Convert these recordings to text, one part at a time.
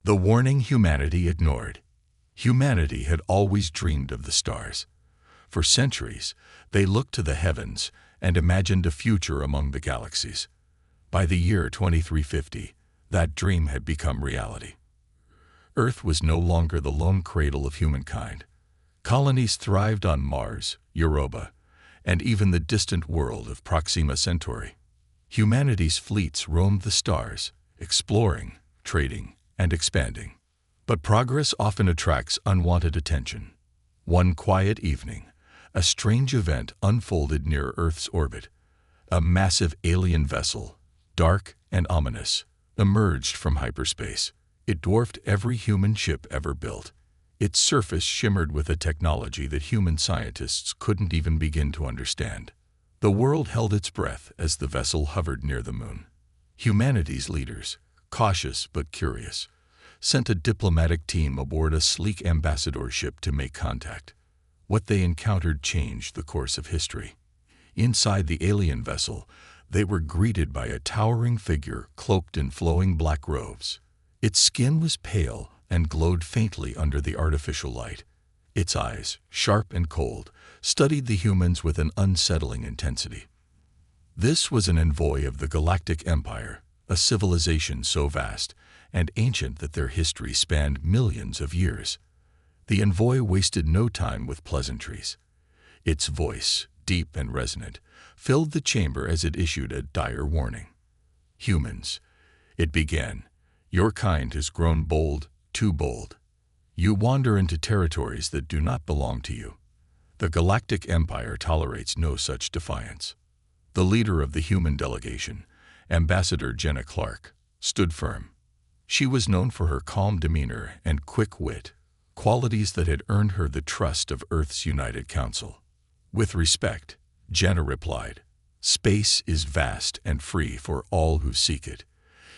The warning humanity ignored. Humanity had always dreamed of the stars. For centuries, they looked to the heavens and imagined a future among the galaxies. By the year 2350, that dream had become reality. Earth was no longer the lone cradle of humankind. Colonies thrived on Mars, Europa, and even the distant world of Proxima Centauri. Humanity's fleets roamed the stars, exploring, trading, and expanding. But progress often attracts unwanted attention. One quiet evening, a strange event unfolded near Earth's orbit. A massive alien vessel, dark and ominous, emerged from hyperspace. It dwarfed every human ship ever built. Its surface shimmered with a technology that human scientists couldn't even begin to understand. The world held its breath as the vessel hovered near the moon. Humanity's leaders, cautious but curious, sent a diplomatic team aboard a sleek ambassador ship to make contact. What they encountered changed the course of history. Inside the alien vessel, they were greeted by a towering figure cloaked in flowing black robes. Its skin was pale and glowed faintly under the artificial light. Its eyes, sharp and cold, studied the humans with an unsettling intensity. This was an envoy of the Galactic Empire, a civilization so vast and ancient that their history spanned millions of years. The envoy wasted no time with pleasantries. Its voice, deep and resonant, filled the chamber as it issued a dire warning. "Humans," it began, "your kind has grown bold, too bold. You wander into territories that do not belong to you. The Galactic Empire tolerates no such defiance." The leader of the human delegation, Ambassador Jenna Clark, stood firm. She was known for her calm demeanor and quick wit, qualities that had earned her the trust of Earth's United Council. With respect, Jenna replied, "Space is vast and free for all who seek it.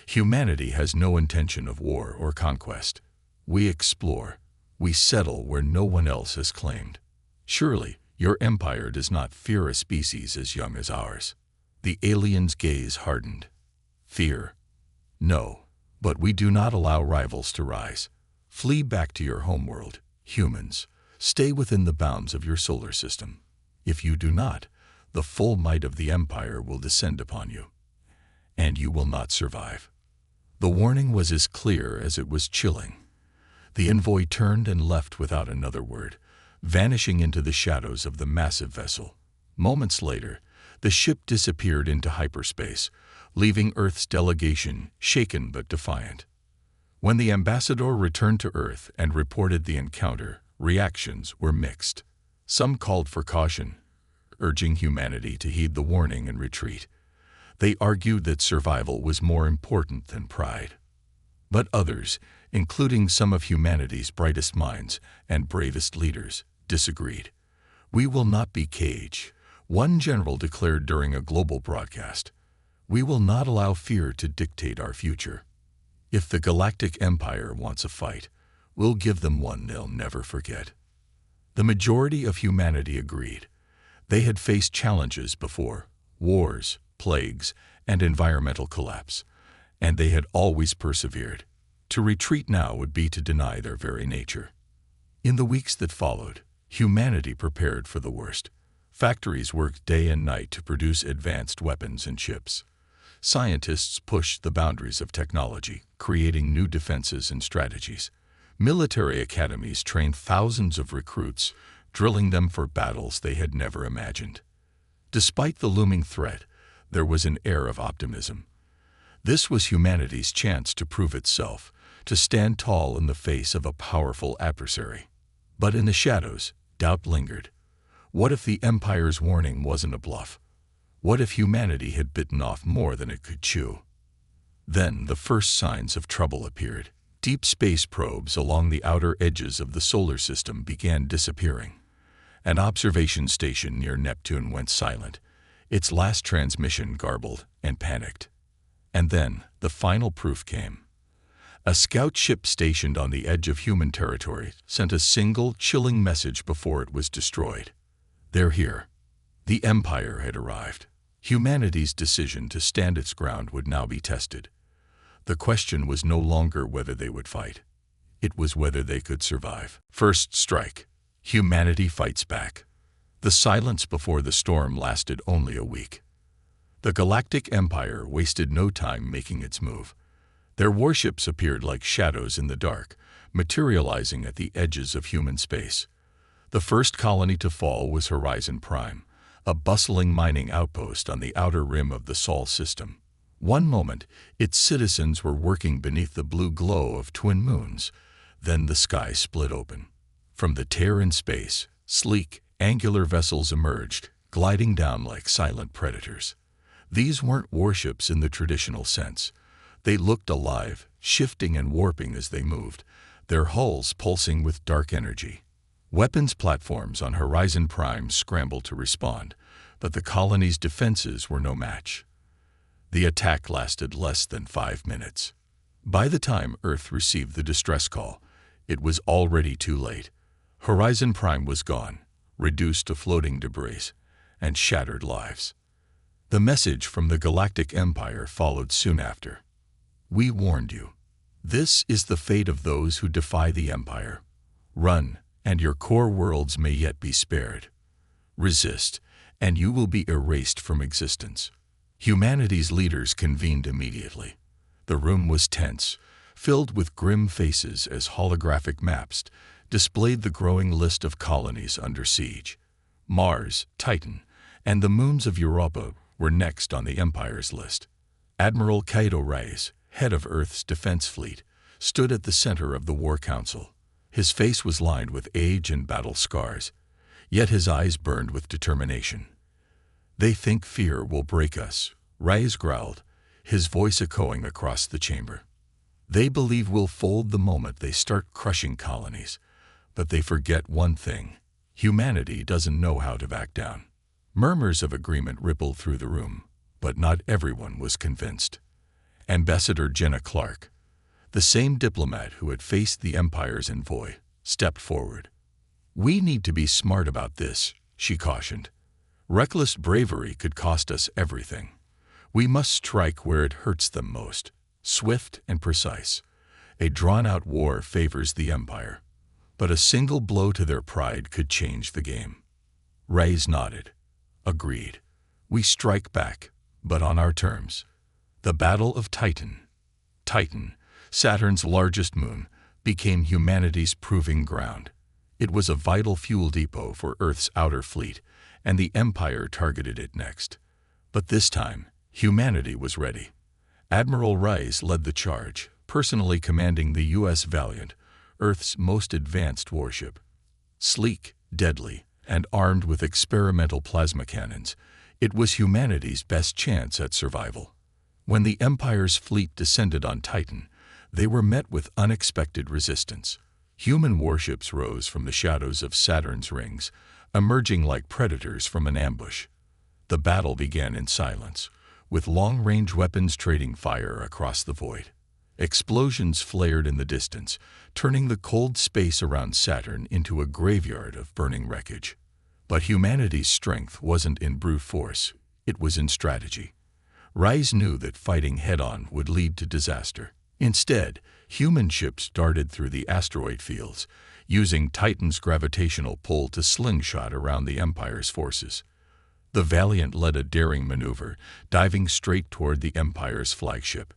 Humanity has no intention of war or conquest. We explore, we settle where no one else has claimed. Surely, your empire does not fear a species as young as ours." The alien's gaze hardened. "Fear? No, but we do not allow rivals to rise. Flee back to your homeworld, humans. Stay within the bounds of your solar system. If you do not, the full might of the empire will descend upon you, and you will not survive." The warning was as clear as it was chilling. The envoy turned and left without another word, vanishing into the shadows of the massive vessel. Moments later, the ship disappeared into hyperspace, leaving Earth's delegation shaken but defiant. When the ambassador returned to Earth and reported the encounter, reactions were mixed. Some called for caution, urging humanity to heed the warning and retreat. They argued that survival was more important than pride. But others, including some of humanity's brightest minds and bravest leaders, disagreed. "We will not be caged," one general declared during a global broadcast. "We will not allow fear to dictate our future. If the Galactic Empire wants a fight, we'll give them one they'll never forget." The majority of humanity agreed. They had faced challenges before: wars, plagues, and environmental collapse, and they had always persevered. To retreat now would be to deny their very nature. In the weeks that followed, humanity prepared for the worst. Factories worked day and night to produce advanced weapons and ships. Scientists pushed the boundaries of technology, creating new defenses and strategies. Military academies trained thousands of recruits, drilling them for battles they had never imagined. Despite the looming threat, there was an air of optimism. This was humanity's chance to prove itself, to stand tall in the face of a powerful adversary. But in the shadows, doubt lingered. What if the Empire's warning wasn't a bluff? What if humanity had bitten off more than it could chew? Then the first signs of trouble appeared. Deep space probes along the outer edges of the solar system began disappearing. An observation station near Neptune went silent, its last transmission garbled and panicked. And then the final proof came. A scout ship stationed on the edge of human territory sent a single, chilling message before it was destroyed. "They're here." The Empire had arrived. Humanity's decision to stand its ground would now be tested. The question was no longer whether they would fight. It was whether they could survive. First strike. Humanity fights back. The silence before the storm lasted only a week. The Galactic Empire wasted no time making its move. Their warships appeared like shadows in the dark, materializing at the edges of human space. The first colony to fall was Horizon Prime, a bustling mining outpost on the outer rim of the Sol system. One moment, its citizens were working beneath the blue glow of twin moons. Then the sky split open. From the tear in space, sleek, angular vessels emerged, gliding down like silent predators. These weren't warships in the traditional sense. They looked alive, shifting and warping as they moved, their hulls pulsing with dark energy. Weapons platforms on Horizon Prime scrambled to respond, but the colony's defenses were no match. The attack lasted less than 5 minutes. By the time Earth received the distress call, it was already too late. Horizon Prime was gone, reduced to floating debris and shattered lives. The message from the Galactic Empire followed soon after. We warned you. This is the fate of those who defy the Empire. Run, and your core worlds may yet be spared. Resist, and you will be erased from existence. Humanity's leaders convened immediately. The room was tense, filled with grim faces as holographic maps displayed the growing list of colonies under siege. Mars, Titan, and the moons of Europa were next on the Empire's list. Admiral Cato Reyes, head of Earth's defense fleet, stood at the center of the War Council. His face was lined with age and battle scars, yet his eyes burned with determination. They think fear will break us, Reyes growled, his voice echoing across the chamber. They believe we'll fold the moment they start crushing colonies, but they forget one thing. Humanity doesn't know how to back down. Murmurs of agreement rippled through the room, but not everyone was convinced. Ambassador Jenna Clark, the same diplomat who had faced the Empire's envoy, stepped forward. We need to be smart about this, she cautioned. Reckless bravery could cost us everything. We must strike where it hurts them most, swift and precise. A drawn-out war favors the Empire, but a single blow to their pride could change the game. Reyes nodded. Agreed. We strike back, but on our terms. The Battle of Titan. Titan, Saturn's largest moon, became humanity's proving ground. It was a vital fuel depot for Earth's outer fleet, and the Empire targeted it next. But this time, humanity was ready. Admiral Reyes led the charge, personally commanding the U.S. Valiant, Earth's most advanced warship. Sleek, deadly, and armed with experimental plasma cannons, it was humanity's best chance at survival. When the Empire's fleet descended on Titan, they were met with unexpected resistance. Human warships rose from the shadows of Saturn's rings, emerging like predators from an ambush. The battle began in silence, with long-range weapons trading fire across the void. Explosions flared in the distance, turning the cold space around Saturn into a graveyard of burning wreckage. But humanity's strength wasn't in brute force, it was in strategy. Reyes knew that fighting head-on would lead to disaster. Instead, human ships darted through the asteroid fields, using Titan's gravitational pull to slingshot around the Empire's forces. The Valiant led a daring maneuver, diving straight toward the Empire's flagship.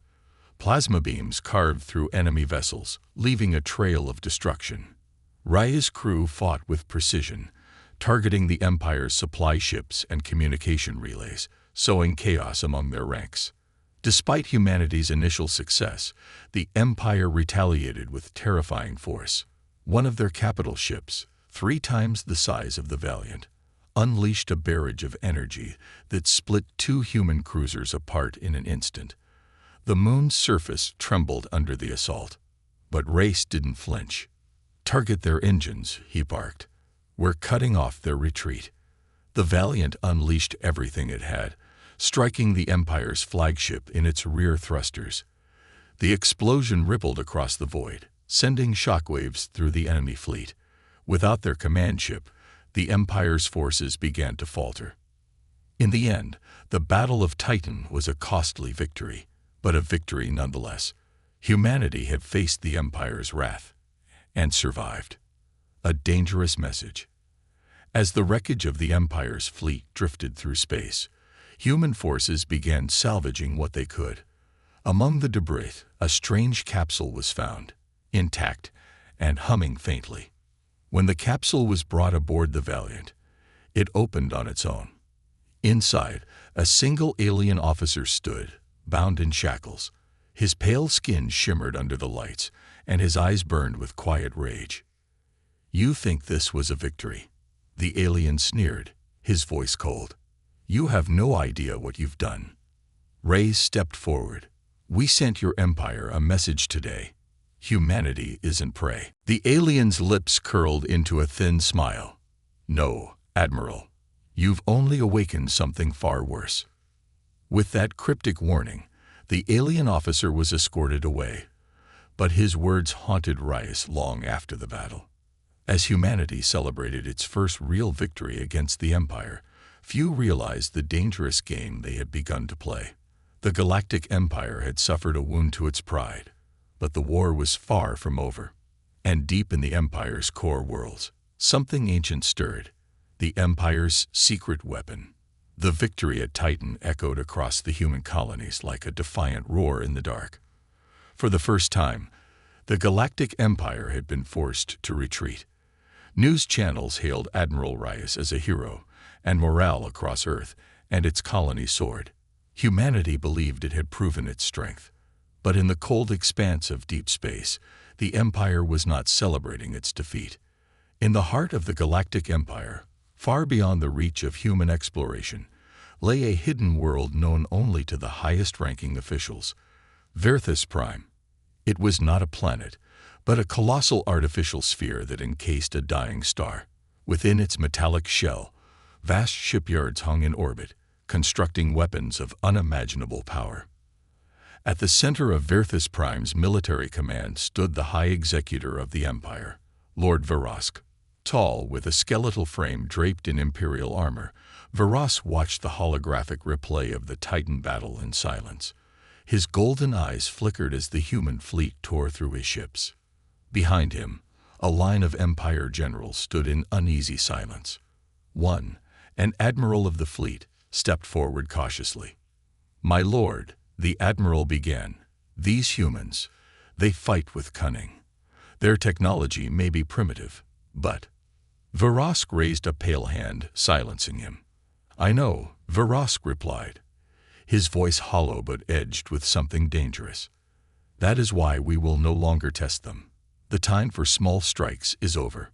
Plasma beams carved through enemy vessels, leaving a trail of destruction. Reyes' crew fought with precision, targeting the Empire's supply ships and communication relays, sowing chaos among their ranks. Despite humanity's initial success, the Empire retaliated with terrifying force. One of their capital ships, 3 times the size of the Valiant, unleashed a barrage of energy that split 2 human cruisers apart in an instant. The moon's surface trembled under the assault, but Reyes didn't flinch. "Target their engines," he barked. "We're cutting off their retreat." The Valiant unleashed everything it had, striking the Empire's flagship in its rear thrusters. The explosion rippled across the void, sending shockwaves through the enemy fleet. Without their command ship, the Empire's forces began to falter. In the end, the Battle of Titan was a costly victory, but a victory nonetheless. Humanity had faced the Empire's wrath and survived. A dangerous message. As the wreckage of the Empire's fleet drifted through space, human forces began salvaging what they could. Among the debris, a strange capsule was found, intact and humming faintly. When the capsule was brought aboard the Valiant, it opened on its own. Inside, a single alien officer stood, bound in shackles. His pale skin shimmered under the lights, and his eyes burned with quiet rage. "You think this was a victory?" The alien sneered, his voice cold. "You have no idea what you've done." Reyes stepped forward. "We sent your Empire a message today. Humanity isn't prey." The alien's lips curled into a thin smile. "No, Admiral. You've only awakened something far worse." With that cryptic warning, the alien officer was escorted away, but his words haunted Reyes long after the battle. As humanity celebrated its first real victory against the Empire, few realized the dangerous game they had begun to play. The Galactic Empire had suffered a wound to its pride, but the war was far from over. And deep in the Empire's core worlds, something ancient stirred, the Empire's secret weapon. The victory at Titan echoed across the human colonies like a defiant roar in the dark. For the first time, the Galactic Empire had been forced to retreat. News channels hailed Admiral Reyes as a hero, and morale across Earth and its colonies soared. Humanity believed it had proven its strength. But in the cold expanse of deep space, the Empire was not celebrating its defeat. In the heart of the Galactic Empire, far beyond the reach of human exploration, lay a hidden world known only to the highest-ranking officials, Verthus Prime. It was not a planet, but a colossal artificial sphere that encased a dying star. Within its metallic shell, vast shipyards hung in orbit, constructing weapons of unimaginable power. At the center of Verthus Prime's military command stood the High Executor of the Empire, Lord Verosk. Tall, with a skeletal frame draped in Imperial armor, Verosk watched the holographic replay of the Titan battle in silence. His golden eyes flickered as the human fleet tore through his ships. Behind him, a line of Empire generals stood in uneasy silence. One, an admiral of the fleet, stepped forward cautiously. "My lord," the admiral began, "these humans, they fight with cunning. Their technology may be primitive, but—" Verosk raised a pale hand, silencing him. "I know," Verosk replied, his voice hollow but edged with something dangerous. "That is why we will no longer test them. The time for small strikes is over."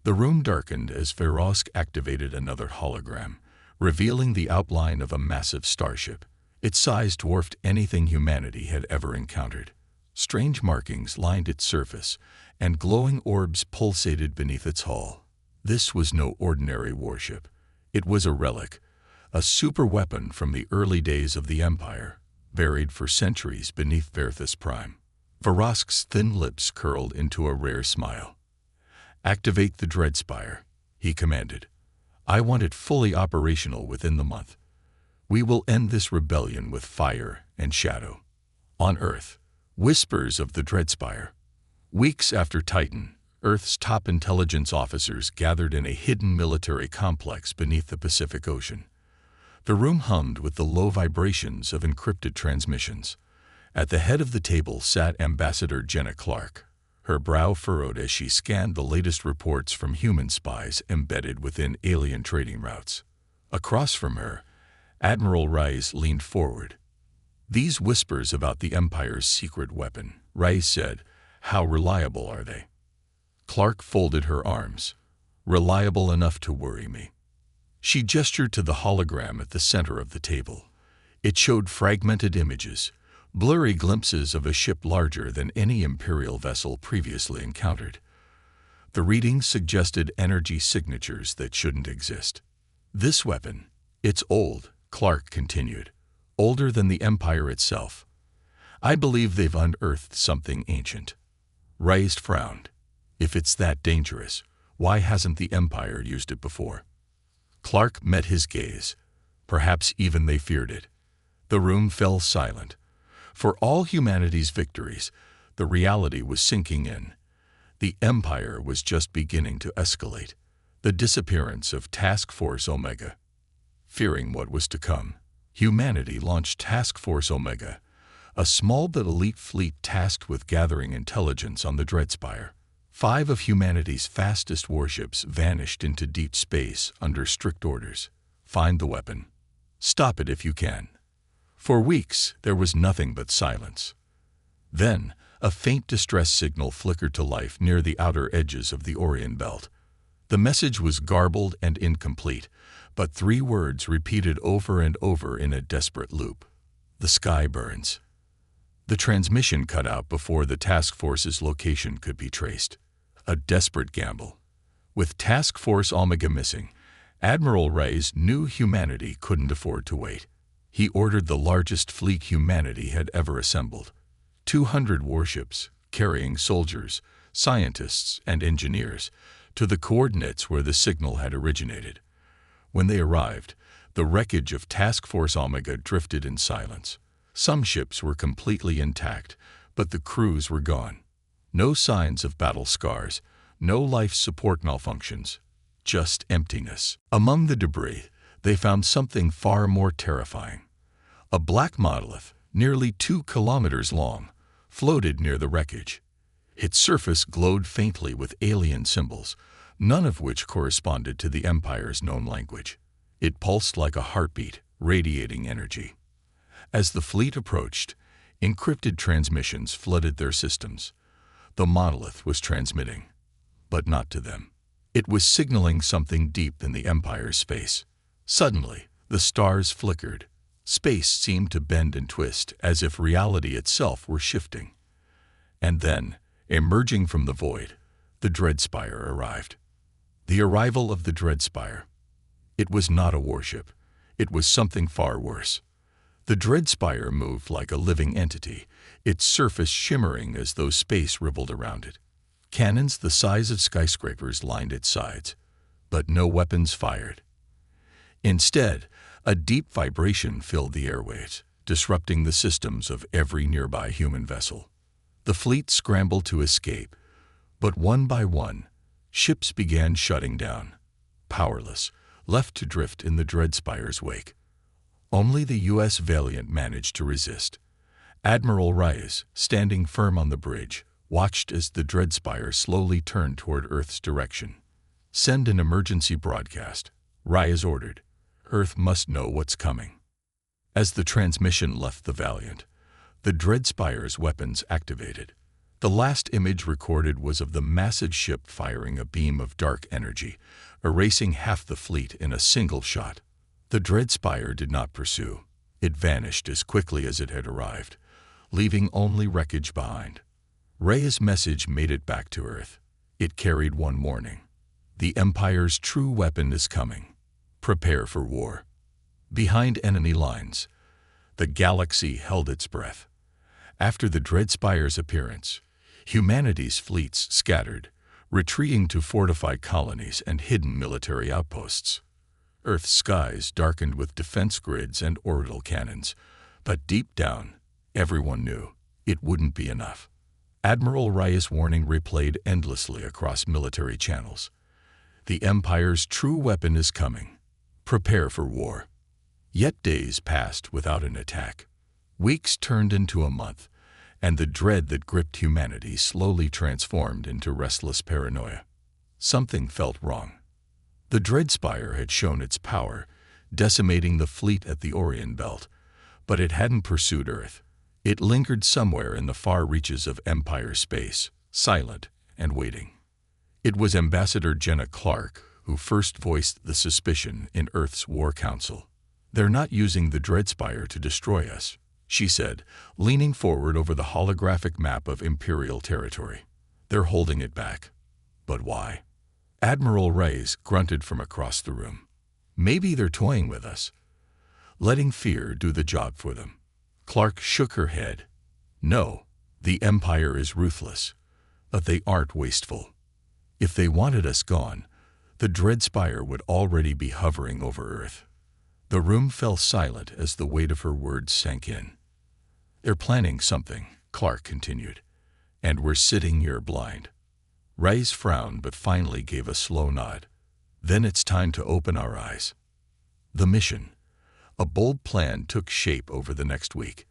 The room darkened as Verosk activated another hologram, revealing the outline of a massive starship. Its size dwarfed anything humanity had ever encountered. Strange markings lined its surface, and glowing orbs pulsated beneath its hull. This was no ordinary warship. It was a relic, a superweapon from the early days of the Empire, buried for centuries beneath Verthus Prime. Verosk's thin lips curled into a rare smile. "Activate the Dreadspire," he commanded. "I want it fully operational within the month. We will end this rebellion with fire and shadow." On Earth, whispers of the Dreadspire. Weeks after Titan, Earth's top intelligence officers gathered in a hidden military complex beneath the Pacific Ocean. The room hummed with the low vibrations of encrypted transmissions. At the head of the table sat Ambassador Jenna Clark, her brow furrowed as she scanned the latest reports from human spies embedded within alien trading routes. Across from her, Admiral Reyes leaned forward. "These whispers about the Empire's secret weapon," Reyes said, "how reliable are they?" Clark folded her arms. "Reliable enough to worry me." She gestured to the hologram at the center of the table. It showed fragmented images, blurry glimpses of a ship larger than any Imperial vessel previously encountered. The readings suggested energy signatures that shouldn't exist. "This weapon, it's old," Clark continued, "older than the Empire itself. I believe they've unearthed something ancient." Reyes frowned. "If it's that dangerous, why hasn't the Empire used it before?" Clark met his gaze. Perhaps even they feared it. The room fell silent. For all humanity's victories, the reality was sinking in. The Empire was just beginning to escalate. The disappearance of Task Force Omega. Fearing what was to come, humanity launched Task Force Omega, a small but elite fleet tasked with gathering intelligence on the Dreadspire. 5 of humanity's fastest warships vanished into deep space under strict orders. Find the weapon. Stop it if you can. For weeks, there was nothing but silence. Then, a faint distress signal flickered to life near the outer edges of the Orion Belt. The message was garbled and incomplete, but 3 words repeated over and over in a desperate loop. The sky burns. The transmission cut out before the task force's location could be traced. A desperate gamble. With Task Force Omega missing, Admiral Reyes knew humanity couldn't afford to wait. He ordered the largest fleet humanity had ever assembled. 200 warships, carrying soldiers, scientists, and engineers, to the coordinates where the signal had originated. When they arrived, the wreckage of Task Force Omega drifted in silence. Some ships were completely intact, but the crews were gone. No signs of battle scars, no life support malfunctions, just emptiness. Among the debris, they found something far more terrifying. A black monolith, nearly 2 kilometers long, floated near the wreckage. Its surface glowed faintly with alien symbols, none of which corresponded to the Empire's known language. It pulsed like a heartbeat, radiating energy. As the fleet approached, encrypted transmissions flooded their systems. The monolith was transmitting, but not to them. It was signaling something deep in the Empire's space. Suddenly, the stars flickered. Space seemed to bend and twist, as if reality itself were shifting. And then, emerging from the void, the Dreadspire arrived. The arrival of the Dreadspire. It was not a warship. It was something far worse. The Dreadspire moved like a living entity, its surface shimmering as though space rippled around it. Cannons the size of skyscrapers lined its sides, but no weapons fired. Instead, a deep vibration filled the airwaves, disrupting the systems of every nearby human vessel. The fleet scrambled to escape, but one by one, ships began shutting down, powerless, left to drift in the Dreadspire's wake. Only the U.S. Valiant managed to resist. Admiral Reyes, standing firm on the bridge, watched as the Dreadspire slowly turned toward Earth's direction. "Send an emergency broadcast," Reyes ordered. "Earth must know what's coming." As the transmission left the Valiant, the Dreadspire's weapons activated. The last image recorded was of the massive ship firing a beam of dark energy, erasing half the fleet in a single shot. The Dreadspire did not pursue. It vanished as quickly as it had arrived, leaving only wreckage behind. Reyes' message made it back to Earth. It carried one warning. The Empire's true weapon is coming. Prepare for war. Behind enemy lines, the galaxy held its breath. After the Dreadspire's appearance, humanity's fleets scattered, retreating to fortified colonies and hidden military outposts. Earth's skies darkened with defense grids and orbital cannons, but deep down, everyone knew it wouldn't be enough. Admiral Reyes' warning replayed endlessly across military channels. The Empire's true weapon is coming. Prepare for war. Yet days passed without an attack. Weeks turned into a month, and the dread that gripped humanity slowly transformed into restless paranoia. Something felt wrong. The Dreadspire had shown its power, decimating the fleet at the Orion Belt, but it hadn't pursued Earth. It lingered somewhere in the far reaches of Empire space, silent and waiting. It was Ambassador Jenna Clark who first voiced the suspicion in Earth's War Council. "They're not using the Dreadspire to destroy us," she said, leaning forward over the holographic map of Imperial territory. "They're holding it back. But why?" Admiral Reyes grunted from across the room. "Maybe they're toying with us, letting fear do the job for them." Clark shook her head. "No, the Empire is ruthless, but they aren't wasteful. If they wanted us gone, the Dreadspire would already be hovering over Earth." The room fell silent as the weight of her words sank in. They're planning something, Clark continued. And we're sitting here blind. Reyes frowned but finally gave a slow nod. Then it's time to open our eyes. The mission. A bold plan took shape over the next week.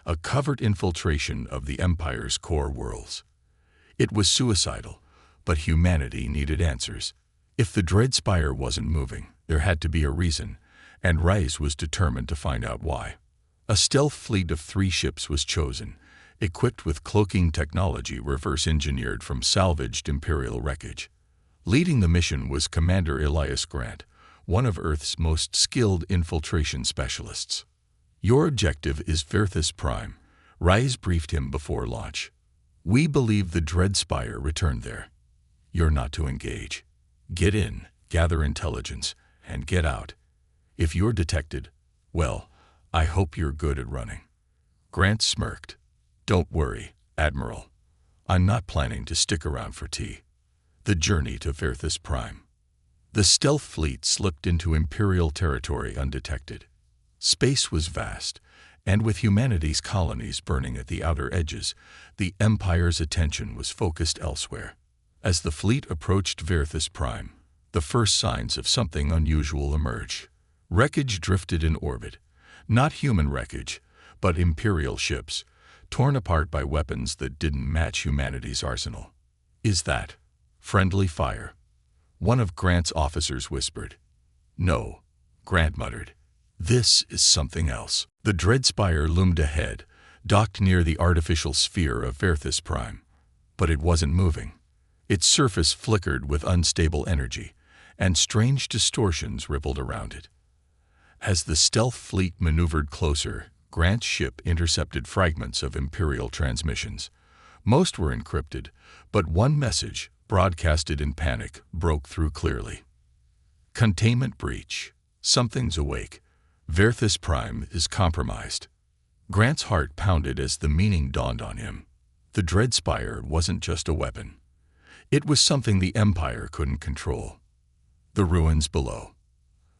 A covert infiltration of the Empire's core worlds. It was suicidal, but humanity needed answers. If the Dread Spire wasn't moving, there had to be a reason, and Reyes was determined to find out why. A stealth fleet of 3 ships was chosen, equipped with cloaking technology reverse-engineered from salvaged Imperial wreckage. Leading the mission was Commander Elias Grant, one of Earth's most skilled infiltration specialists. Your objective is Verthus Prime, Reyes briefed him before launch. We believe the Dread Spire returned there. You're not to engage. Get in, gather intelligence, and get out. If you're detected, well, I hope you're good at running. Grant smirked. Don't worry, Admiral. I'm not planning to stick around for tea. The journey to Verthus Prime. The stealth fleet slipped into Imperial territory undetected. Space was vast, and with humanity's colonies burning at the outer edges, the Empire's attention was focused elsewhere. As the fleet approached Verthus Prime, the first signs of something unusual emerged. Wreckage drifted in orbit. Not human wreckage, but Imperial ships, torn apart by weapons that didn't match humanity's arsenal. Is that friendly fire? One of Grant's officers whispered. No, Grant muttered. This is something else. The Dread Spire loomed ahead, docked near the artificial sphere of Verthus Prime. But it wasn't moving. Its surface flickered with unstable energy, and strange distortions rippled around it. As the stealth fleet maneuvered closer, Grant's ship intercepted fragments of Imperial transmissions. Most were encrypted, but one message, broadcasted in panic, broke through clearly. Containment breach. Something's awake. Verthus Prime is compromised. Grant's heart pounded as the meaning dawned on him. The Dread Spire wasn't just a weapon. It was something the Empire couldn't control. The ruins below.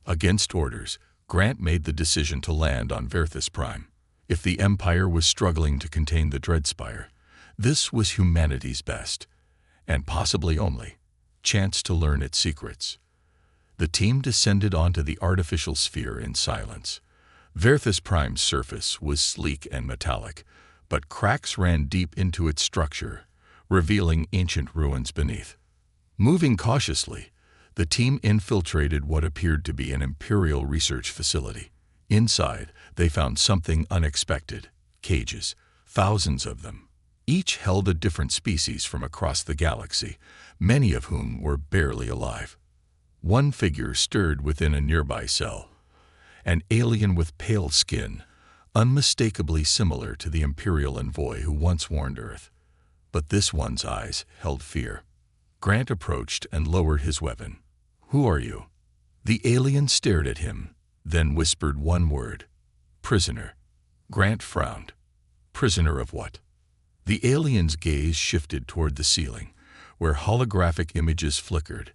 Against orders, Grant made the decision to land on Verthus Prime. If the Empire was struggling to contain the Dread Spire, this was humanity's best, and possibly only, chance to learn its secrets. The team descended onto the artificial sphere in silence. Verthus Prime's surface was sleek and metallic, but cracks ran deep into its structure, revealing ancient ruins beneath. Moving cautiously, the team infiltrated what appeared to be an Imperial research facility. Inside, they found something unexpected. Cages, thousands of them. Each held a different species from across the galaxy, many of whom were barely alive. One figure stirred within a nearby cell. An alien with pale skin, unmistakably similar to the Imperial envoy who once warned Earth. But this one's eyes held fear. Grant approached and lowered his weapon. Who are you? The alien stared at him, then whispered one word. Prisoner. Grant frowned. Prisoner of what? The alien's gaze shifted toward the ceiling, where holographic images flickered.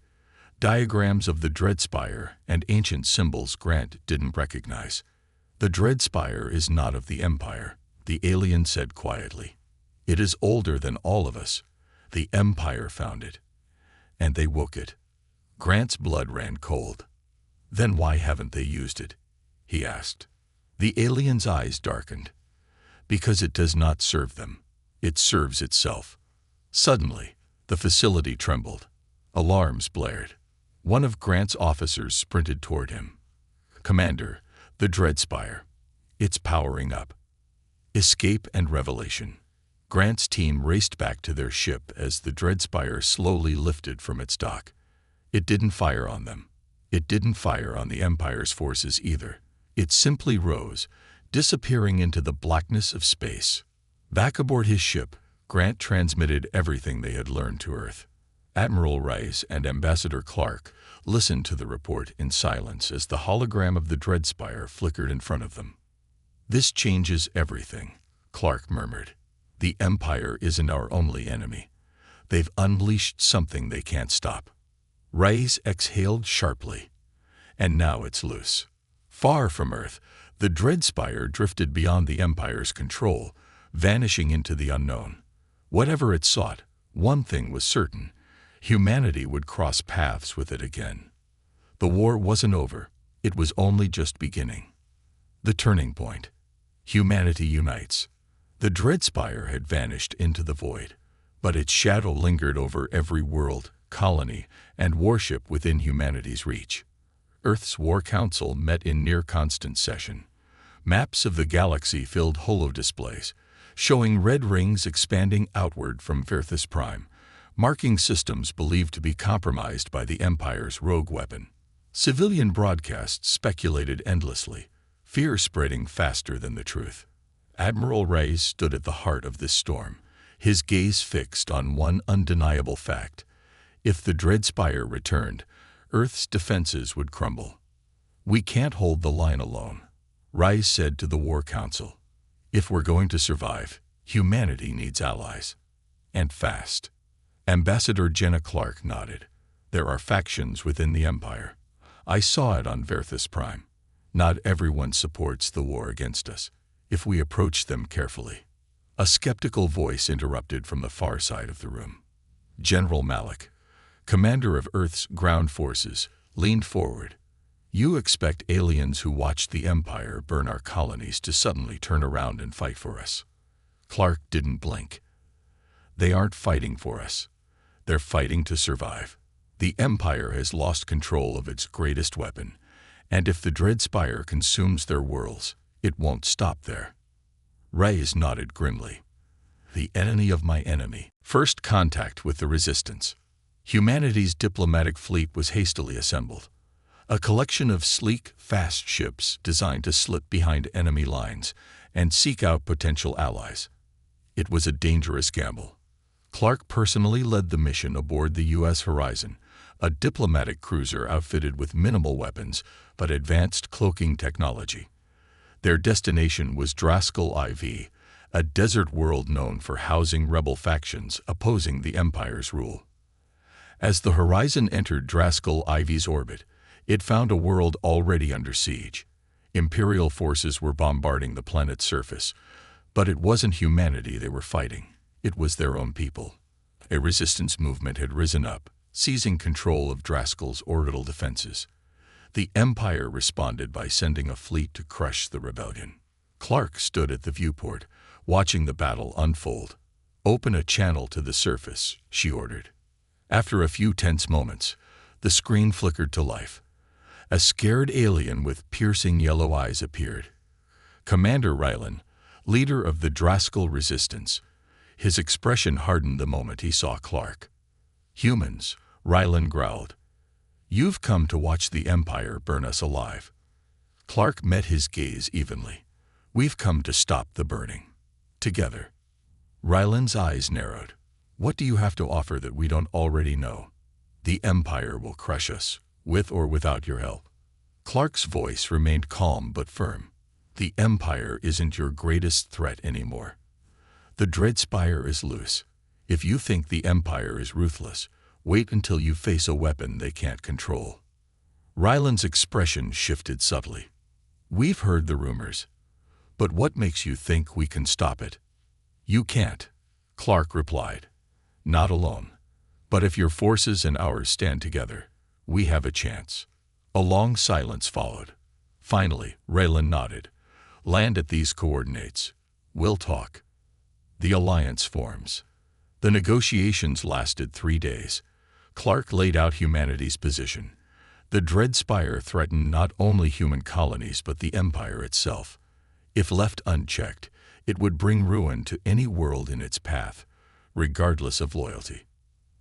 Diagrams of the Dread Spire and ancient symbols Grant didn't recognize. The Dread Spire is not of the Empire, the alien said quietly. It is older than all of us. The Empire found it. And they woke it. Grant's blood ran cold. Then why haven't they used it? He asked. The alien's eyes darkened. Because it does not serve them. It serves itself. Suddenly, the facility trembled. Alarms blared. One of Grant's officers sprinted toward him. Commander, the Dread Spire. It's powering up. Escape and revelation. Grant's team raced back to their ship as the Dread Spire slowly lifted from its dock. It didn't fire on them. It didn't fire on the Empire's forces either. It simply rose, disappearing into the blackness of space. Back aboard his ship, Grant transmitted everything they had learned to Earth. Admiral Reyes and Ambassador Clark listened to the report in silence as the hologram of the Dread Spire flickered in front of them. This changes everything, Clark murmured. The Empire isn't our only enemy. They've unleashed something they can't stop. Reyes exhaled sharply. And now it's loose. Far from Earth, The Dread Spire drifted beyond the Empire's control, vanishing into the unknown. Whatever it sought, one thing was certain: humanity would cross paths with it again. The war wasn't over, it was only just beginning. The turning point. Humanity unites. The Dread Spire had vanished into the void, but its shadow lingered over every world, colony, and warship within humanity's reach. Earth's War Council met in near-constant session. Maps of the galaxy filled holodisplays, showing red rings expanding outward from Verthus Prime, marking systems believed to be compromised by the Empire's rogue weapon. Civilian broadcasts speculated endlessly, fear spreading faster than the truth. Admiral Reyes stood at the heart of this storm, his gaze fixed on one undeniable fact: if the Dread Spire returned, Earth's defenses would crumble. "We can't hold the line alone," Reyes said to the War Council. "If we're going to survive, humanity needs allies. And fast." Ambassador Jenna Clark nodded. "There are factions within the Empire. I saw it on Verthus Prime. Not everyone supports the war against us, if we approach them carefully." A skeptical voice interrupted from the far side of the room. General Malik, commander of Earth's ground forces, leaned forward. "You expect aliens who watched the Empire burn our colonies to suddenly turn around and fight for us?" Clark didn't blink. "They aren't fighting for us. They're fighting to survive. The Empire has lost control of its greatest weapon, and if the Dread Spire consumes their worlds, it won't stop there." Reyes nodded grimly. "The enemy of my enemy." First contact with the Resistance. Humanity's diplomatic fleet was hastily assembled. A collection of sleek, fast ships designed to slip behind enemy lines and seek out potential allies. It was a dangerous gamble. Clark personally led the mission aboard the U.S. Horizon, a diplomatic cruiser outfitted with minimal weapons but advanced cloaking technology. Their destination was Draskell IV, a desert world known for housing rebel factions opposing the Empire's rule. As the Horizon entered Draskell IV's orbit, it found a world already under siege. Imperial forces were bombarding the planet's surface, but it wasn't humanity they were fighting. It was their own people. A resistance movement had risen up, seizing control of Draskell's orbital defenses. The Empire responded by sending a fleet to crush the rebellion. Clark stood at the viewport, watching the battle unfold. "Open a channel to the surface," she ordered. After a few tense moments, the screen flickered to life. A scared alien with piercing yellow eyes appeared. Commander Rylan, leader of the Draskell Resistance. His expression hardened the moment he saw Clark. "Humans," Rylan growled. "You've come to watch the Empire burn us alive." Clark met his gaze evenly. "We've come to stop the burning. Together." Rylan's eyes narrowed. "What do you have to offer that we don't already know?" "The Empire will crush us, with or without your help." Clark's voice remained calm but firm. "The Empire isn't your greatest threat anymore. The Dread Spire is loose. If you think the Empire is ruthless, wait until you face a weapon they can't control." Rylan's expression shifted subtly. "We've heard the rumors. But what makes you think we can stop it?" "You can't," Clark replied. "Not alone. But if your forces and ours stand together, we have a chance." A long silence followed. Finally, Rylan nodded. "Land at these coordinates. We'll talk." The alliance forms. The negotiations lasted 3 days. Clark laid out humanity's position. The Dread Spire threatened not only human colonies but the Empire itself. If left unchecked, it would bring ruin to any world in its path, regardless of loyalty.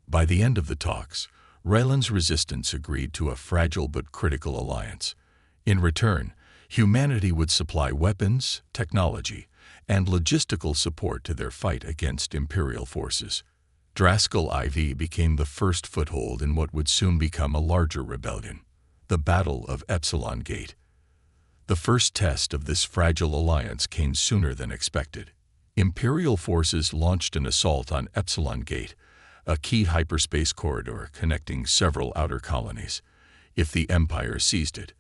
By the end of the talks, Rylan's Resistance agreed to a fragile but critical alliance. In return, humanity would supply weapons, technology, and logistical support to their fight against Imperial forces. Draskell IV became the first foothold in what would soon become a larger rebellion, the Battle of Epsilon Gate. The first test of this fragile alliance came sooner than expected. Imperial forces launched an assault on Epsilon Gate, a key hyperspace corridor connecting several outer colonies. If the Empire seized it,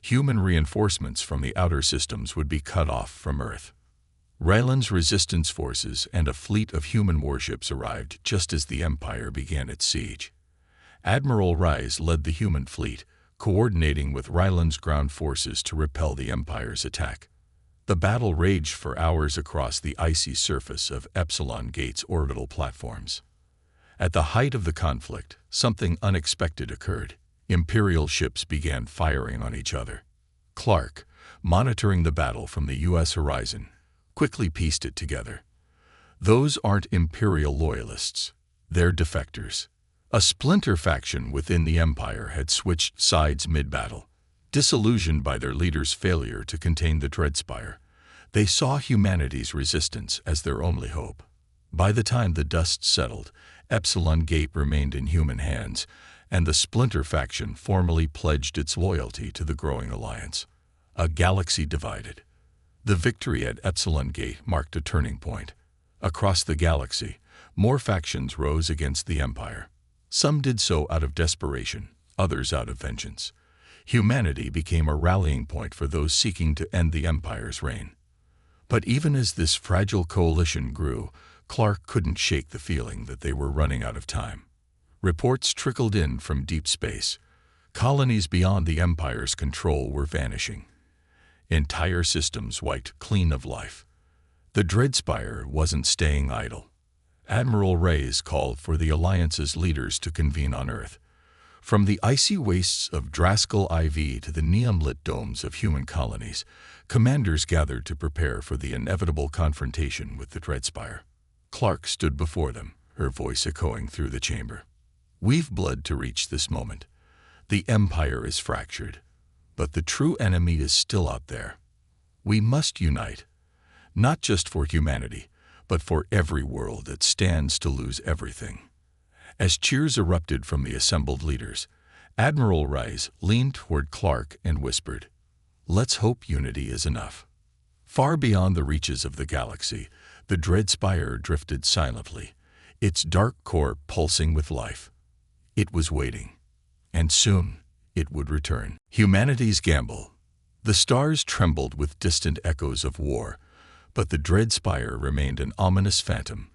human reinforcements from the outer systems would be cut off from Earth. Ryland's resistance forces and a fleet of human warships arrived just as the Empire began its siege. Admiral Rise led the human fleet, coordinating with Ryland's ground forces to repel the Empire's attack. The battle raged for hours across the icy surface of Epsilon Gate's orbital platforms. At the height of the conflict, something unexpected occurred. Imperial ships began firing on each other. Clark, monitoring the battle from the U.S. horizon, quickly pieced it together. Those aren't Imperial loyalists. They're defectors. A splinter faction within the Empire had switched sides mid-battle. Disillusioned by their leader's failure to contain the Dreadspire, they saw humanity's resistance as their only hope. By the time the dust settled, Epsilon Gate remained in human hands, and the splinter faction formally pledged its loyalty to the growing alliance. A galaxy divided. The victory at Epsilon Gate marked a turning point. Across the galaxy, more factions rose against the Empire. Some did so out of desperation, others out of vengeance. Humanity became a rallying point for those seeking to end the Empire's reign. But even as this fragile coalition grew, Clark couldn't shake the feeling that they were running out of time. Reports trickled in from deep space. Colonies beyond the Empire's control were vanishing. Entire systems wiped clean of life. The Dreadspire wasn't staying idle. Admiral Reyes called for the Alliance's leaders to convene on Earth. From the icy wastes of Draskell IV to the neon-lit domes of human colonies, commanders gathered to prepare for the inevitable confrontation with the Dreadspire. Clark stood before them, her voice echoing through the chamber. "We've blood to reach this moment. The Empire is fractured, but the true enemy is still out there. We must unite, not just for humanity, but for every world that stands to lose everything." As cheers erupted from the assembled leaders, Admiral Rise leaned toward Clark and whispered, "Let's hope unity is enough." Far beyond the reaches of the galaxy, the Dreadspire drifted silently, its dark core pulsing with life. It was waiting, and soon it would return. Humanity's gamble. The stars trembled with distant echoes of war, but the Dreadspire remained an ominous phantom,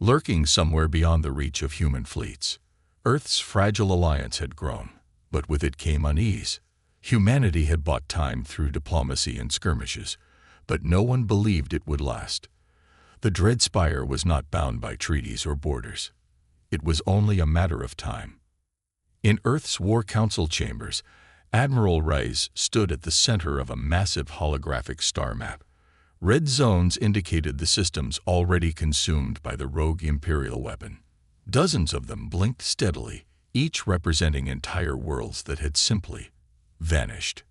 lurking somewhere beyond the reach of human fleets. Earth's fragile alliance had grown, but with it came unease. Humanity had bought time through diplomacy and skirmishes, but no one believed it would last. The Dreadspire was not bound by treaties or borders. It was only a matter of time. In Earth's War Council chambers, Admiral Rise stood at the center of a massive holographic star map. Red zones indicated the systems already consumed by the rogue Imperial weapon. Dozens of them blinked steadily, each representing entire worlds that had simply vanished.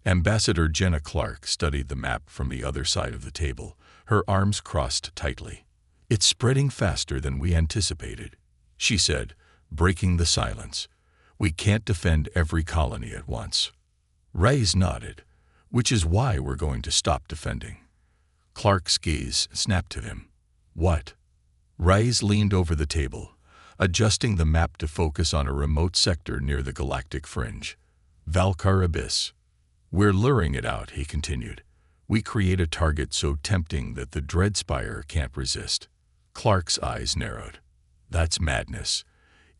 Ambassador Jenna Clark studied the map from the other side of the table, her arms crossed tightly. "It's spreading faster than we anticipated," she said, breaking the silence. "We can't defend every colony at once." Rise nodded, "Which is why we're going to stop defending." Clark's gaze snapped to him. "What?" Rise leaned over the table, adjusting the map to focus on a remote sector near the galactic fringe. "Valkar Abyss. We're luring it out," he continued. "We create a target so tempting that the Dreadspire can't resist." Clark's eyes narrowed. "That's madness.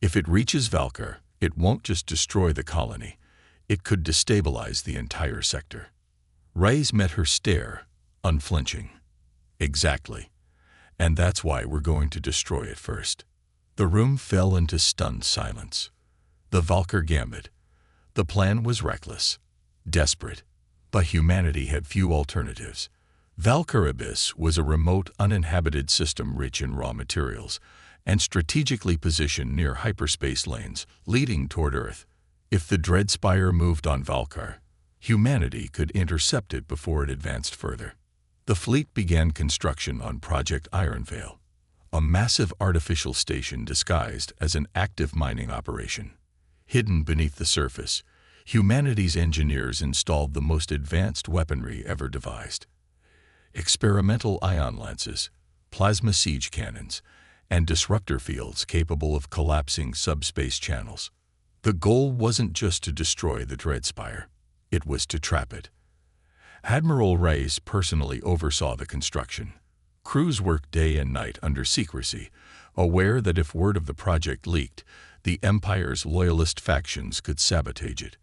If it reaches Valkar, it won't just destroy the colony. It could destabilize the entire sector." Rise met her stare, unflinching. "Exactly. And that's why we're going to destroy it first." The room fell into stunned silence. The Valkar Gambit. The plan was reckless, desperate, but humanity had few alternatives. Valkar Abyss was a remote, uninhabited system rich in raw materials and strategically positioned near hyperspace lanes leading toward Earth. If the Dreadspire moved on Valkar, humanity could intercept it before it advanced further. The fleet began construction on Project Ironvale, a massive artificial station disguised as an active mining operation. Hidden beneath the surface, humanity's engineers installed the most advanced weaponry ever devised. Experimental ion lances, plasma siege cannons, and disruptor fields capable of collapsing subspace channels. The goal wasn't just to destroy the Dreadspire. It was to trap it. Admiral Reyes personally oversaw the construction. Crews worked day and night under secrecy, aware that if word of the project leaked, the Empire's loyalist factions could sabotage it.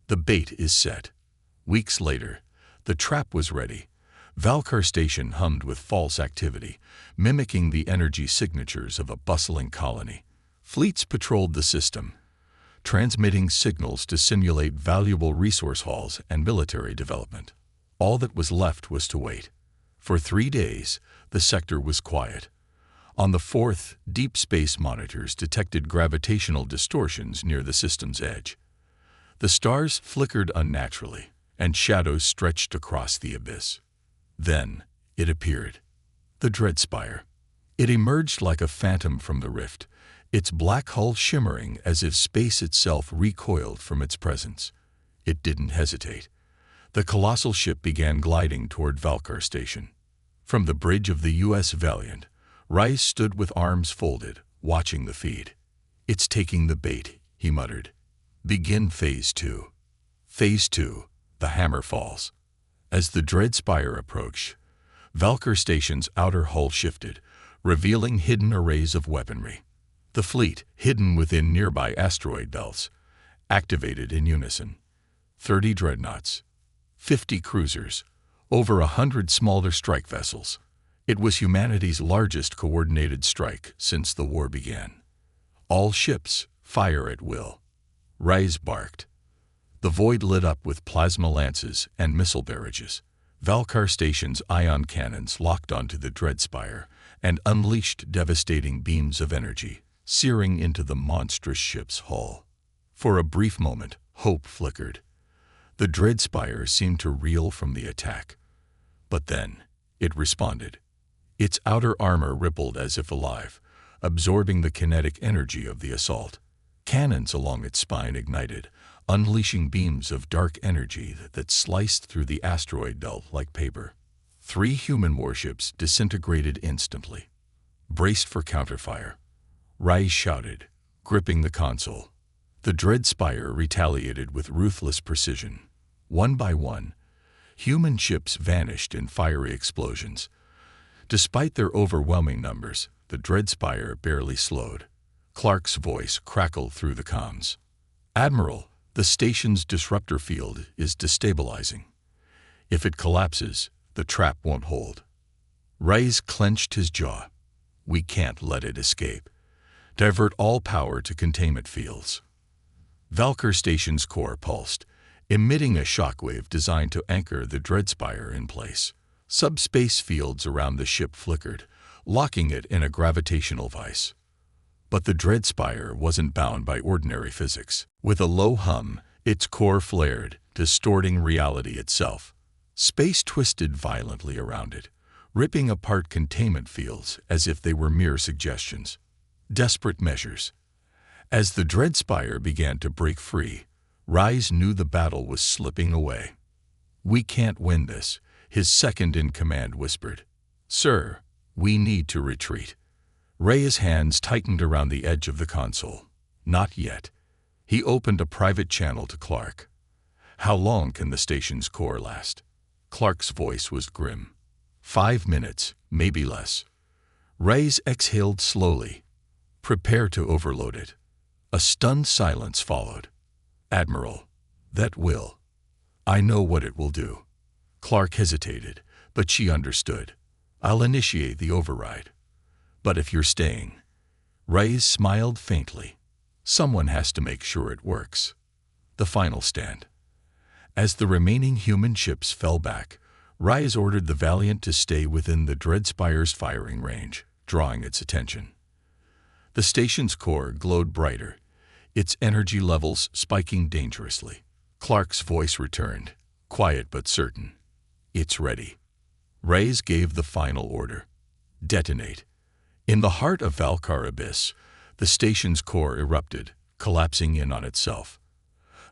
The bait is set. Weeks later, the trap was ready. Valkar Station hummed with false activity, mimicking the energy signatures of a bustling colony. Fleets patrolled the system, transmitting signals to simulate valuable resource hauls and military development. All that was left was to wait. For 3 days, the sector was quiet. On the 4th, deep space monitors detected gravitational distortions near the system's edge. The stars flickered unnaturally, and shadows stretched across the abyss. Then, it appeared. The Dreadspire. It emerged like a phantom from the rift, its black hull shimmering as if space itself recoiled from its presence. It didn't hesitate. The colossal ship began gliding toward Valkar Station. From the bridge of the U.S. Valiant, Rice stood with arms folded, watching the feed. "It's taking the bait," he muttered. "Begin Phase 2. Phase 2, the hammer falls." As the Dreadspire approached, Valkar Station's outer hull shifted, revealing hidden arrays of weaponry. The fleet, hidden within nearby asteroid belts, activated in unison. 30 dreadnoughts, 50 cruisers, over 100 smaller strike vessels. It was humanity's largest coordinated strike since the war began. All ships fire at will. Rise barked. The void lit up with plasma lances and missile barrages. Valkar Station's ion cannons locked onto the Dreadspire and unleashed devastating beams of energy, searing into the monstrous ship's hull. For a brief moment, hope flickered. The Dreadspire seemed to reel from the attack. But then, it responded. Its outer armor rippled as if alive, absorbing the kinetic energy of the assault. Cannons along its spine ignited, unleashing beams of dark energy that sliced through the asteroid belt like paper. 3 human warships disintegrated instantly. Braced for counterfire, Rice shouted, gripping the console. The Dreadspire retaliated with ruthless precision. One by one, human ships vanished in fiery explosions. Despite their overwhelming numbers, the Dreadspire barely slowed. Clark's voice crackled through the comms. "Admiral, the station's disruptor field is destabilizing. If it collapses, the trap won't hold." Rice clenched his jaw. "We can't let it escape. Divert all power to containment fields." Valkar Station's core pulsed, emitting a shockwave designed to anchor the Dreadspire in place. Subspace fields around the ship flickered, locking it in a gravitational vice. But the Dreadspire wasn't bound by ordinary physics. With a low hum, its core flared, distorting reality itself. Space twisted violently around it, ripping apart containment fields as if they were mere suggestions. Desperate measures. As the Dreadspire began to break free, Rise knew the battle was slipping away. "We can't win this," his second-in-command whispered. "Sir, we need to retreat." Rey's hands tightened around the edge of the console. "Not yet." He opened a private channel to Clark. "How long can the station's core last?" Clark's voice was grim. 5 minutes, maybe less." Reyes exhaled slowly. "Prepare to overload it." A stunned silence followed. "Admiral, that will. I know what it will do." Clark hesitated, but she understood. "I'll initiate the override. But if you're staying..." Reyes smiled faintly. "Someone has to make sure it works." The final stand. As the remaining human ships fell back, Reyes ordered the Valiant to stay within the Dreadspire's firing range, drawing its attention. The station's core glowed brighter, its energy levels spiking dangerously. Clark's voice returned, quiet but certain. "It's ready." Reyes gave the final order. "Detonate." In the heart of Valkar Abyss, the station's core erupted, collapsing in on itself.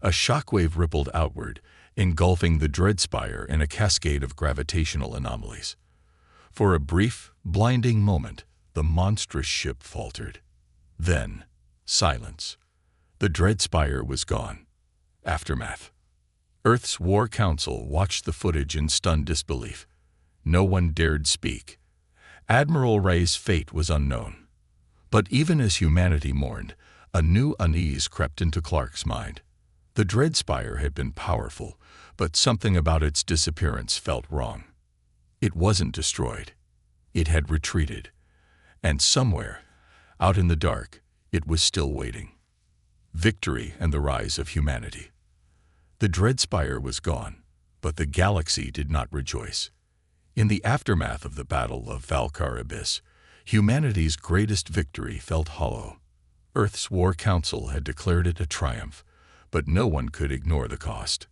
A shockwave rippled outward, engulfing the Dreadspire in a cascade of gravitational anomalies. For a brief, blinding moment, the monstrous ship faltered. Then, silence. The Dreadspire was gone. Aftermath. Earth's War Council watched the footage in stunned disbelief. No one dared speak. Admiral Ray's fate was unknown. But even as humanity mourned, a new unease crept into Clark's mind. The Dreadspire had been powerful, but something about its disappearance felt wrong. It wasn't destroyed. It had retreated. And somewhere, out in the dark, it was still waiting. Victory and the rise of humanity. The Dreadspire was gone, but the galaxy did not rejoice. In the aftermath of the Battle of Valkar Abyss, humanity's greatest victory felt hollow. Earth's War Council had declared it a triumph, but no one could ignore the cost.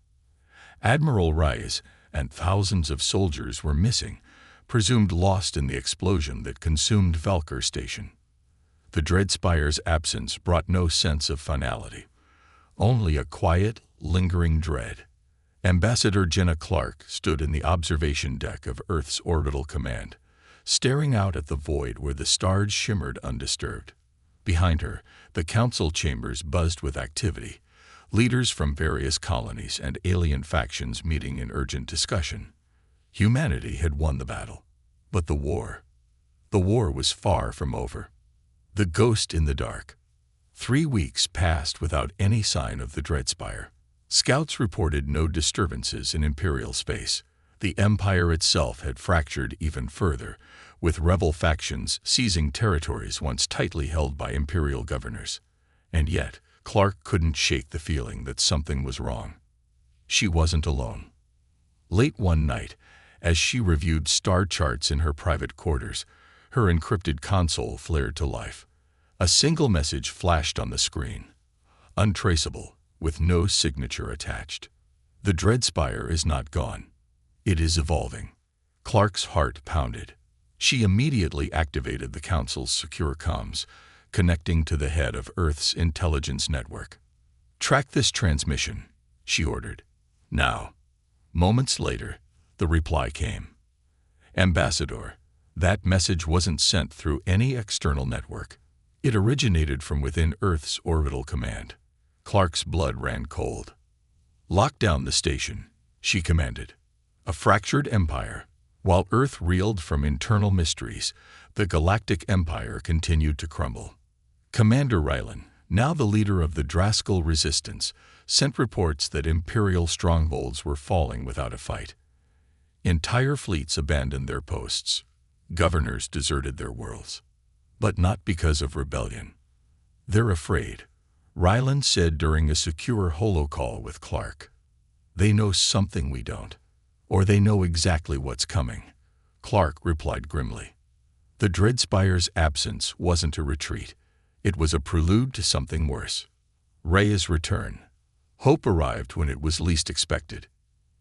Admiral Rais and thousands of soldiers were missing, presumed lost in the explosion that consumed Valkar Station. The Dreadspire's absence brought no sense of finality, only a quiet, lingering dread. Ambassador Jenna Clark stood in the observation deck of Earth's Orbital Command, staring out at the void where the stars shimmered undisturbed. Behind her, the council chambers buzzed with activity, leaders from various colonies and alien factions meeting in urgent discussion. Humanity had won the battle, but the war was far from over. The ghost in the dark. 3 weeks passed without any sign of the Dreadspire. Scouts reported no disturbances in Imperial space. The Empire itself had fractured even further, with rebel factions seizing territories once tightly held by Imperial governors. And yet, Clark couldn't shake the feeling that something was wrong. She wasn't alone. Late one night, as she reviewed star charts in her private quarters, her encrypted console flared to life. A single message flashed on the screen. Untraceable, with no signature attached. The Dreadspire is not gone. It is evolving. Clark's heart pounded. She immediately activated the Council's secure comms, connecting to the head of Earth's intelligence network. "Track this transmission," she ordered. "Now." Moments later, the reply came. "Ambassador, that message wasn't sent through any external network. It originated from within Earth's Orbital Command." Clark's blood ran cold. "Lock down the station," she commanded. A fractured empire. While Earth reeled from internal mysteries, the Galactic Empire continued to crumble. Commander Rylan, now the leader of the Draskal Resistance, sent reports that Imperial strongholds were falling without a fight. Entire fleets abandoned their posts. Governors deserted their worlds. But not because of rebellion. "They're afraid," Ryland said during a secure holocall with Clark. "They know something we don't. Or they know exactly what's coming," Clark replied grimly. The Dreadspire's absence wasn't a retreat. It was a prelude to something worse. Ray's return. Hope arrived when it was least expected.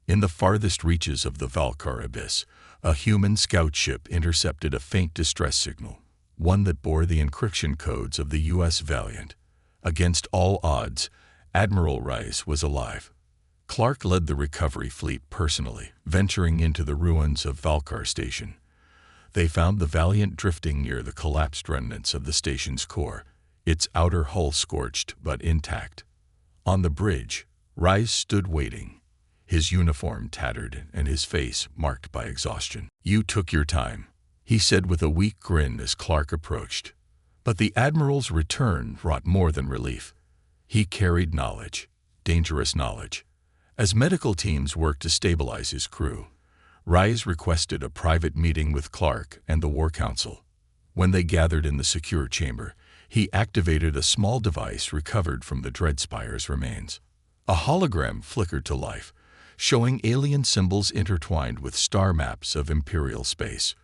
In the farthest reaches of the Valkar Abyss, a human scout ship intercepted a faint distress signal, one that bore the encryption codes of the U.S. Valiant. Against all odds, Admiral Rice was alive. Clark led the recovery fleet personally, venturing into the ruins of Valkar Station. They found the Valiant drifting near the collapsed remnants of the station's core, its outer hull scorched but intact. On the bridge, Rice stood waiting, his uniform tattered and his face marked by exhaustion. "You took your time," he said with a weak grin as Clark approached. But the Admiral's return brought more than relief. He carried knowledge, dangerous knowledge. As medical teams worked to stabilize his crew, Rice requested a private meeting with Clark and the War Council. When they gathered in the secure chamber, he activated a small device recovered from the Dreadspire's remains. A hologram flickered to life, showing alien symbols intertwined with star maps of Imperial space.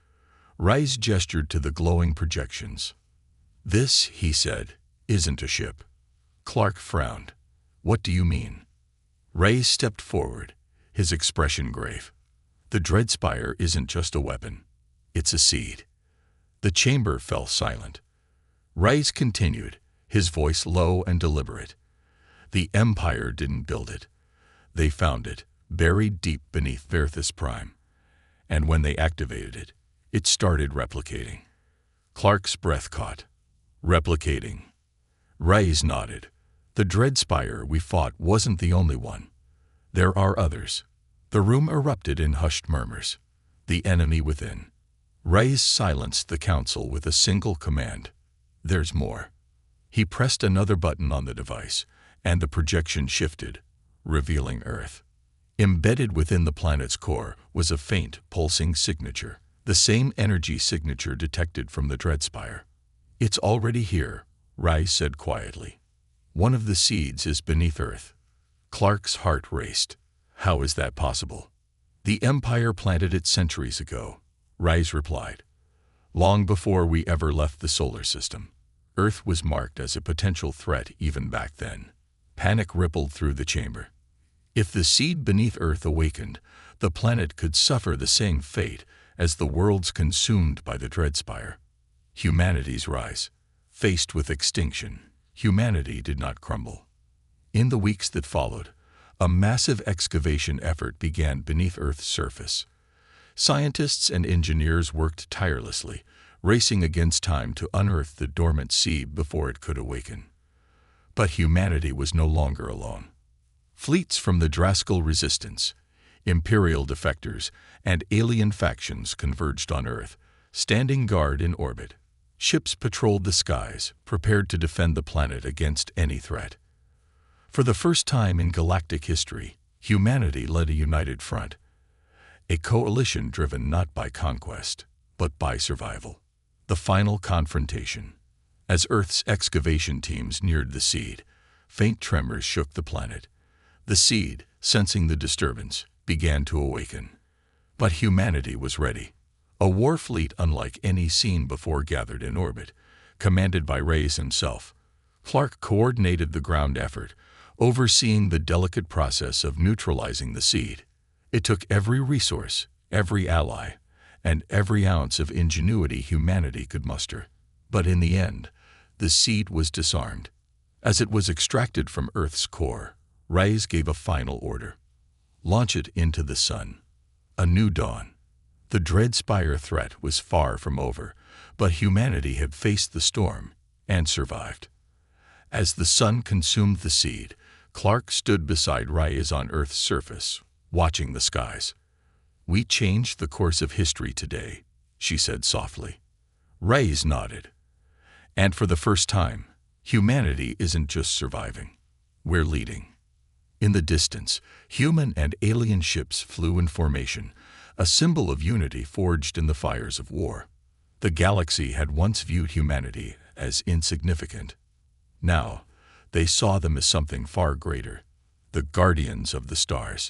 Rice gestured to the glowing projections. "This," he said, "isn't a ship." Clark frowned. "What do you mean?" Ray stepped forward, his expression grave. "The Dreadspire isn't just a weapon. It's a seed." The chamber fell silent. Rice continued, his voice low and deliberate. "The Empire didn't build it. They found it, buried deep beneath Verthus Prime. And when they activated it, it started replicating." Clark's breath caught. "Replicating." Rice nodded. "The Dreadspire we fought wasn't the only one. There are others. The room erupted in hushed murmurs. The enemy within. Reyes silenced the council with a single command. There's more. He pressed another button on the device, and the projection shifted, revealing Earth. Embedded within the planet's core was a faint, pulsing signature, the same energy signature detected from the Dreadspire. It's already here, Reyes said quietly. One of the seeds is beneath Earth. Clark's heart raced. How is that possible? The Empire planted it centuries ago, Reyes replied. Long before we ever left the solar system. Earth was marked as a potential threat even back then. Panic rippled through the chamber. If the seed beneath Earth awakened, the planet could suffer the same fate as the worlds consumed by the Dreadspire. Humanity's rise. Faced with extinction, humanity did not crumble. In the weeks that followed, a massive excavation effort began beneath Earth's surface. Scientists and engineers worked tirelessly, racing against time to unearth the dormant seed before it could awaken. But humanity was no longer alone. Fleets from the Draskal Resistance, Imperial defectors, and alien factions converged on Earth, standing guard in orbit. Ships patrolled the skies, prepared to defend the planet against any threat. For the first time in galactic history, humanity led a united front, a coalition driven not by conquest, but by survival. The final confrontation. As Earth's excavation teams neared the seed, faint tremors shook the planet. The seed, sensing the disturbance, began to awaken. But humanity was ready. A war fleet unlike any seen before gathered in orbit, commanded by Reyes himself. Clark coordinated the ground effort, overseeing the delicate process of neutralizing the seed. It took every resource, every ally, and every ounce of ingenuity humanity could muster. But in the end, the seed was disarmed. As it was extracted from Earth's core, Reyes gave a final order. Launch it into the sun. A new dawn. The Dreadspire threat was far from over, but humanity had faced the storm and survived. As the sun consumed the seed, Clark stood beside Reyes on Earth's surface, watching the skies. "We changed the course of history today," she said softly. Reyes nodded. "And for the first time, humanity isn't just surviving. We're leading." In the distance, human and alien ships flew in formation, a symbol of unity forged in the fires of war. The galaxy had once viewed humanity as insignificant. Now, they saw them as something far greater, the guardians of the stars.